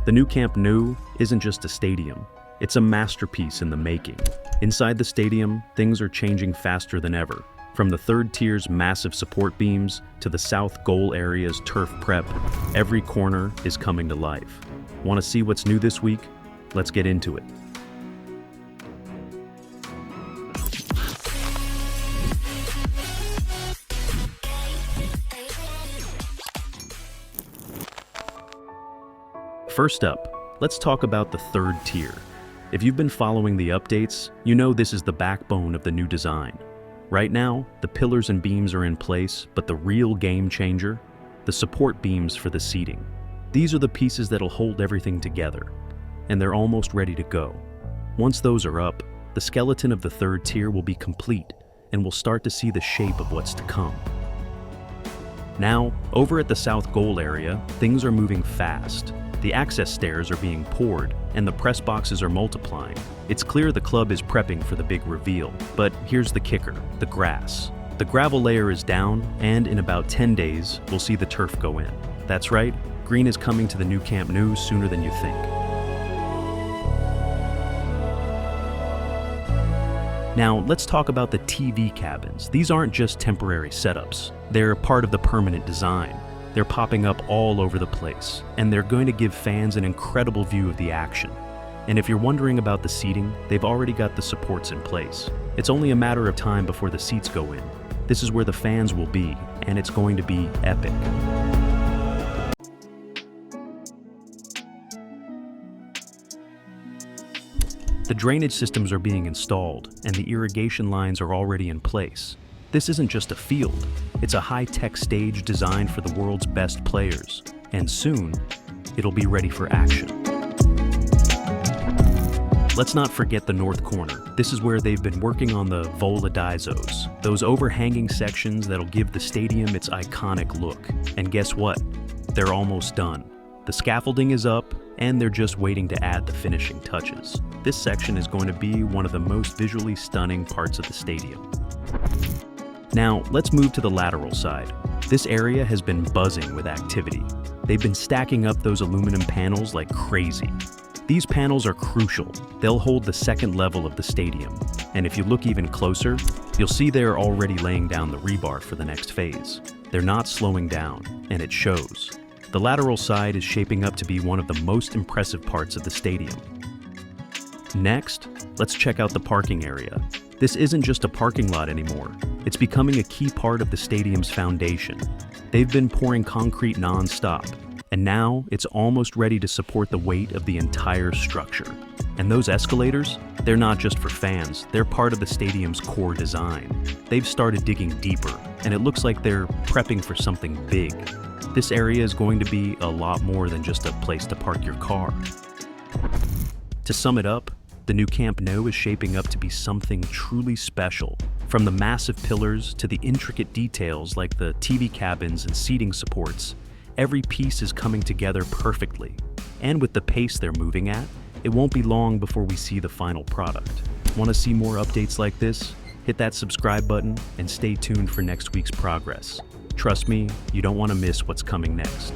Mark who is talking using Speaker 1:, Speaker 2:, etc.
Speaker 1: The new Camp Nou isn't just a stadium, it's a masterpiece in the making. Inside the stadium, things are changing faster than ever. From the third tier's massive support beams to the south goal area's turf prep, every corner is coming to life. Want to see what's new this week? Let's get into it. First up, let's talk about the third tier. If you've been following the updates, you know this is the backbone of the new design. Right now, the pillars and beams are in place, but the real game changer, the support beams for the seating. These are the pieces that'll hold everything together, and they're almost ready to go. Once those are up, the skeleton of the third tier will be complete, and we'll start to see the shape of what's to come. Now, over at the south goal area, things are moving fast. The access stairs are being poured, and the press boxes are multiplying. It's clear the club is prepping for the big reveal, but here's the kicker, the grass. The gravel layer is down, and in about 10 days, we'll see the turf go in. That's right, green is coming to the new Camp Nou sooner than you think. Now, let's talk about the TV cabins. These aren't just temporary setups. They're part of the permanent design. They're popping up all over the place, and they're going to give fans an incredible view of the action. And if you're wondering about the seating, they've already got the supports in place. It's only a matter of time before the seats go in. This is where the fans will be, and it's going to be epic. The drainage systems are being installed, and the irrigation lines are already in place. This isn't just a field, it's a high-tech stage designed for the world's best players. And soon, it'll be ready for action. Let's not forget the north corner. This is where they've been working on the voladizos, those overhanging sections that'll give the stadium its iconic look. And guess what? They're almost done. The scaffolding is up, and they're just waiting to add the finishing touches. This section is going to be one of the most visually stunning parts of the stadium. Now, let's move to the lateral side. This area has been buzzing with activity. They've been stacking up those aluminum panels like crazy. These panels are crucial. They'll hold the second level of the stadium. And if you look even closer, you'll see they're already laying down the rebar for the next phase. They're not slowing down, and it shows. The lateral side is shaping up to be one of the most impressive parts of the stadium. Next, let's check out the parking area. This isn't just a parking lot anymore. It's becoming a key part of the stadium's foundation. They've been pouring concrete non-stop, and now it's almost ready to support the weight of the entire structure. And those escalators, they're not just for fans, they're part of the stadium's core design. They've started digging deeper, and it looks like they're prepping for something big. This area is going to be a lot more than just a place to park your car. To sum it up, the new Camp Nou is shaping up to be something truly special. From the massive pillars to the intricate details like the TV cabins and seating supports, every piece is coming together perfectly. And with the pace they're moving at, it won't be long before we see the final product. Want to see more updates like this? Hit that subscribe button and stay tuned for next week's progress. Trust me, you don't want to miss what's coming next.